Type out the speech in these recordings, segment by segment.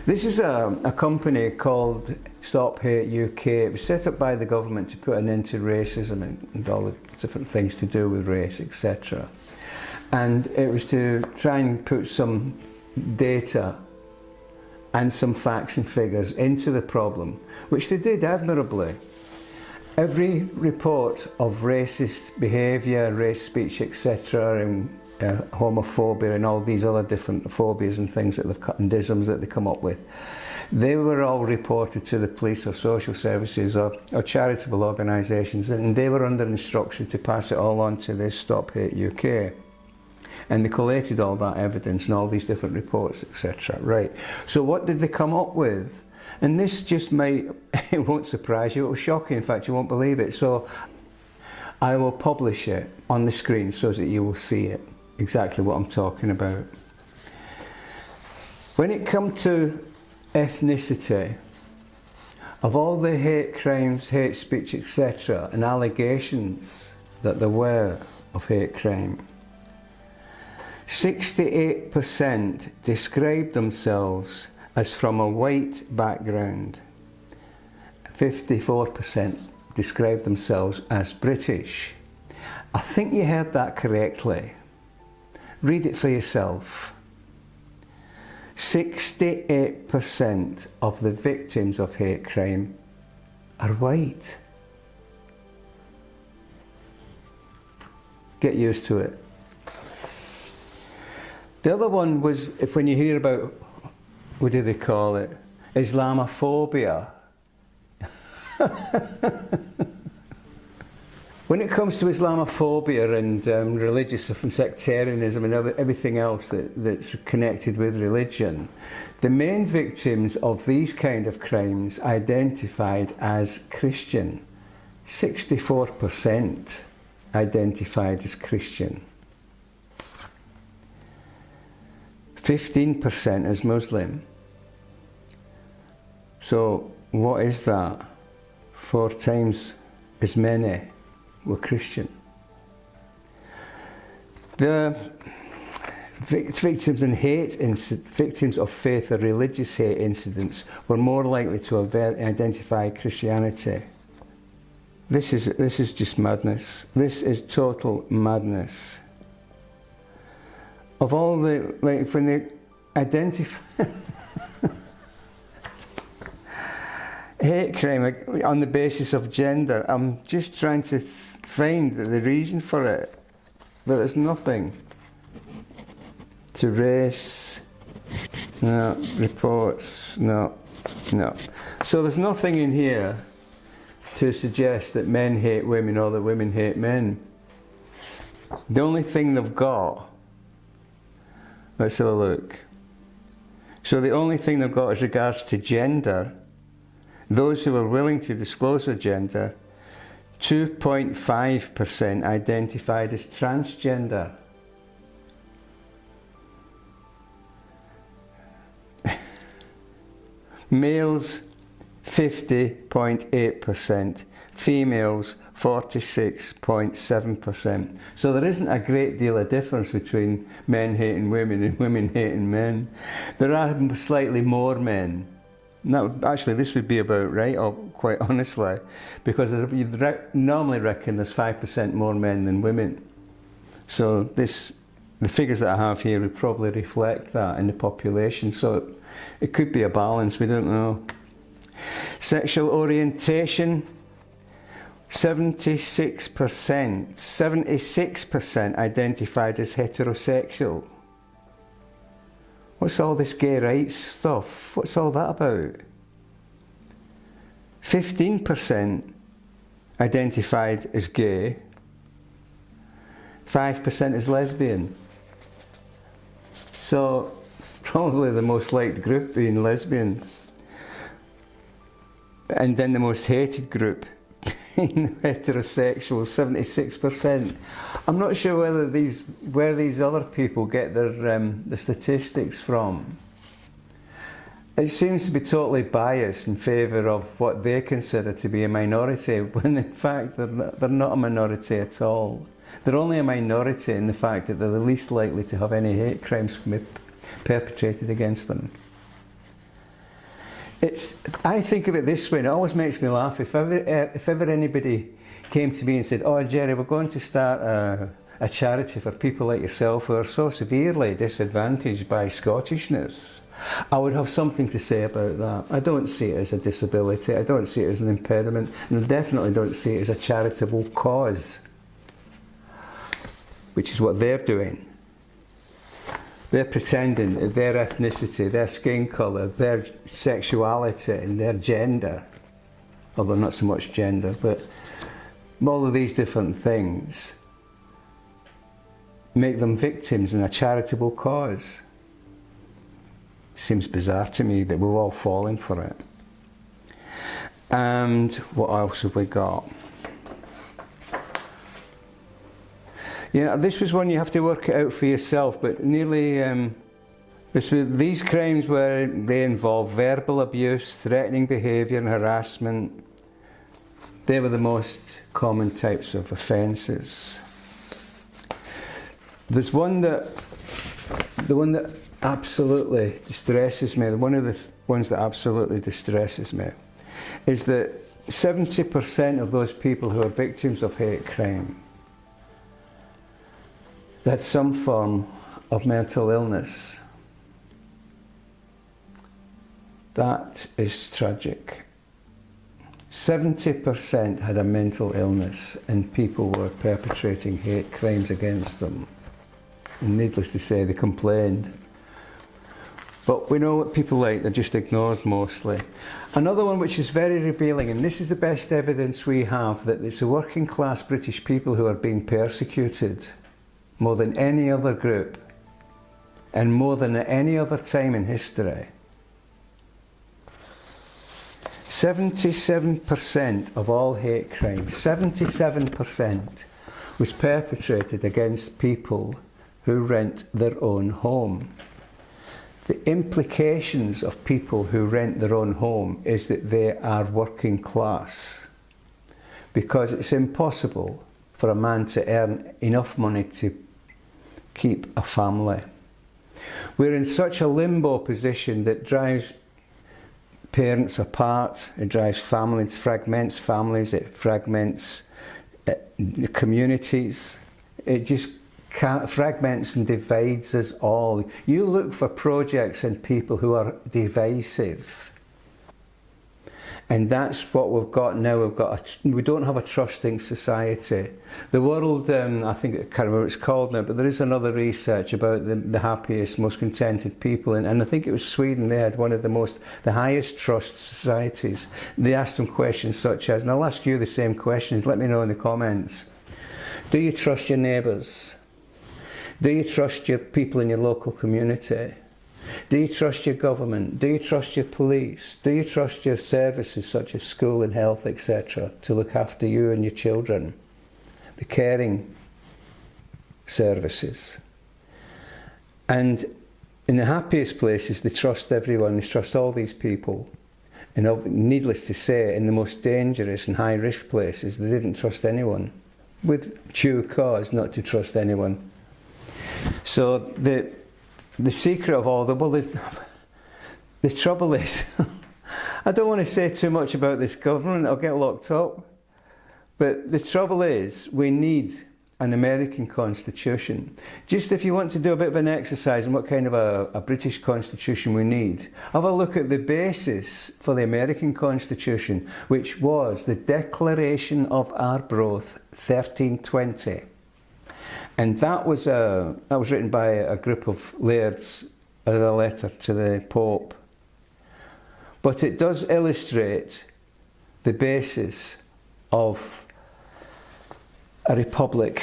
This is a company called Stop Hate UK. It was set up by the government to put an end to racism and all the different things to do with race, etc. And it was to try and put some data and some facts and figures into the problem, which they did admirably. Every report of racist behaviour, race speech, etc., and homophobia and all these other different phobias and things that they've cut and isms that they come up with, they were all reported to the police or social services or charitable organisations, and they were under instruction to pass it all on to this Stop Hate UK. And they collated all that evidence and all these different reports, etc. Right. So what did they come up with? And this just might, it won't surprise you, it will shock you, in fact you won't believe it. So I will publish it on the screen so that you will see it, exactly what I'm talking about. When it comes to ethnicity, of all the hate crimes, hate speech, etc., and allegations that there were of hate crime, 68% described themselves as from a white background. 54% described themselves as British. I think you heard that correctly. Read it for yourself. 68% of the victims of hate crime are white. Get used to it. The other one was, if when you hear about, what do they call it? Islamophobia. When it comes to Islamophobia and religious and sectarianism and everything else that's connected with religion, the main victims of these kind of crimes identified as Christian. 64% identified as Christian. 15% as Muslim. So what is that? 4 times as many were Christian. The victims victims of faith or religious hate incidents were more likely to identify Christianity. This is just madness. This is total madness. Of all the, like, when they identify hate crime on the basis of gender, I'm just trying to find the reason for it, but there's nothing. To race, no. Reports, no. So there's nothing in here to suggest that men hate women or that women hate men. The only thing they've got, let's have a look. So the only thing they've got as regards to gender, those who are willing to disclose their gender, 2.5% identified as transgender. Males 50.8%, females 46.7%. So there isn't a great deal of difference between men hating women and women hating men. There are slightly more men. No, actually this would be about right, quite honestly, because you'd normally reckon there's 5% more men than women. So the figures that I have here would probably reflect that in the population. So it could be a balance, we don't know. Sexual orientation, 76% identified as heterosexual. What's all this gay rights stuff? What's all that about? 15% identified as gay, 5% as lesbian. So probably the most liked group being lesbian. And then the most hated group being heterosexual, 76%. I'm not sure where these other people get their the statistics from. It seems to be totally biased in favour of what they consider to be a minority, when in fact they're not a minority at all. They're only a minority in the fact that they're the least likely to have any hate crimes perpetrated against them. I think of it this way, and it always makes me laugh. If ever anybody came to me and said, "Oh, Jerry, we're going to start a charity for people like yourself who are so severely disadvantaged by Scottishness," I would have something to say about that. I don't see it as a disability, I don't see it as an impediment, and I definitely don't see it as a charitable cause, which is what they're doing. They're pretending their ethnicity, their skin colour, their sexuality and their gender, although not so much gender, but all of these different things make them victims in a charitable cause. Seems bizarre to me that we're all falling for it. And what else have we got? Yeah, this was one you have to work it out for yourself, but nearly these crimes where they involve verbal abuse, threatening behaviour and harassment. They were the most common types of offences. There's the one that absolutely distresses me, one of the ones that absolutely distresses me, is that 70% of those people who are victims of hate crime had some form of mental illness. That is tragic. 70% had a mental illness and people were perpetrating hate crimes against them. And needless to say, they complained. But we know what people like, they're just ignored mostly. Another one which is very revealing, and this is the best evidence we have, that it's the working class British people who are being persecuted more than any other group and more than at any other time in history. 77% of all hate crimes, 77%, was perpetrated against people who rent their own home. The implications of people who rent their own home is that they are working class, because it's impossible for a man to earn enough money to keep a family. We're in such a limbo position that drives parents apart, it drives families, fragments families, it fragments communities, it just fragments and divides us all. You look for projects and people who are divisive. And that's what we've got now. We don't have a trusting society. The world, I think, I can't remember what it's called now, but there is another research about the happiest, most contented people, and I think it was Sweden. They had one of the highest trust societies. They asked them questions such as, and I'll ask you the same questions, let me know in the comments. Do you trust your neighbours? Do you trust your people in your local community? Do you trust your government? Do you trust your police? Do you trust your services such as school and health, etc., to look after you and your children? The caring services. And in the happiest places, they trust everyone, they trust all these people. And needless to say, in the most dangerous and high-risk places, they didn't trust anyone, with due cause not to trust anyone. So the secret of all the trouble is, I don't want to say too much about this government, I'll get locked up, but the trouble is we need an American constitution. Just if you want to do a bit of an exercise on what kind of a British constitution we need, have a look at the basis for the American constitution, which was the Declaration of Arbroath 1320. And that was written by a group of lairds as a letter to the Pope. But it does illustrate the basis of a republic.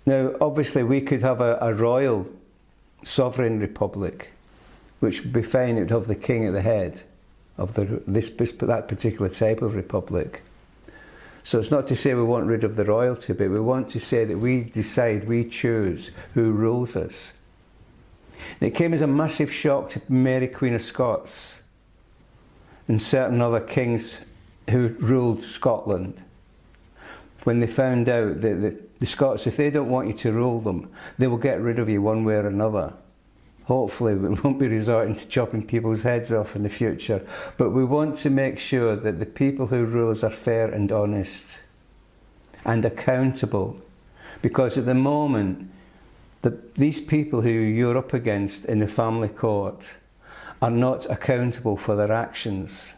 Now, obviously, we could have a royal sovereign republic, which would be fine. It would have the king at the head of that particular type of republic. So it's not to say we want rid of the royalty, but we want to say that we decide, we choose who rules us. And it came as a massive shock to Mary, Queen of Scots, and certain other kings who ruled Scotland, when they found out that the Scots, if they don't want you to rule them, they will get rid of you one way or another. hopefully we won't be resorting to chopping people's heads off in the future, but we want to make sure that the people who rule us are fair and honest and accountable, because at the moment these people who you're up against in the family court are not accountable for their actions.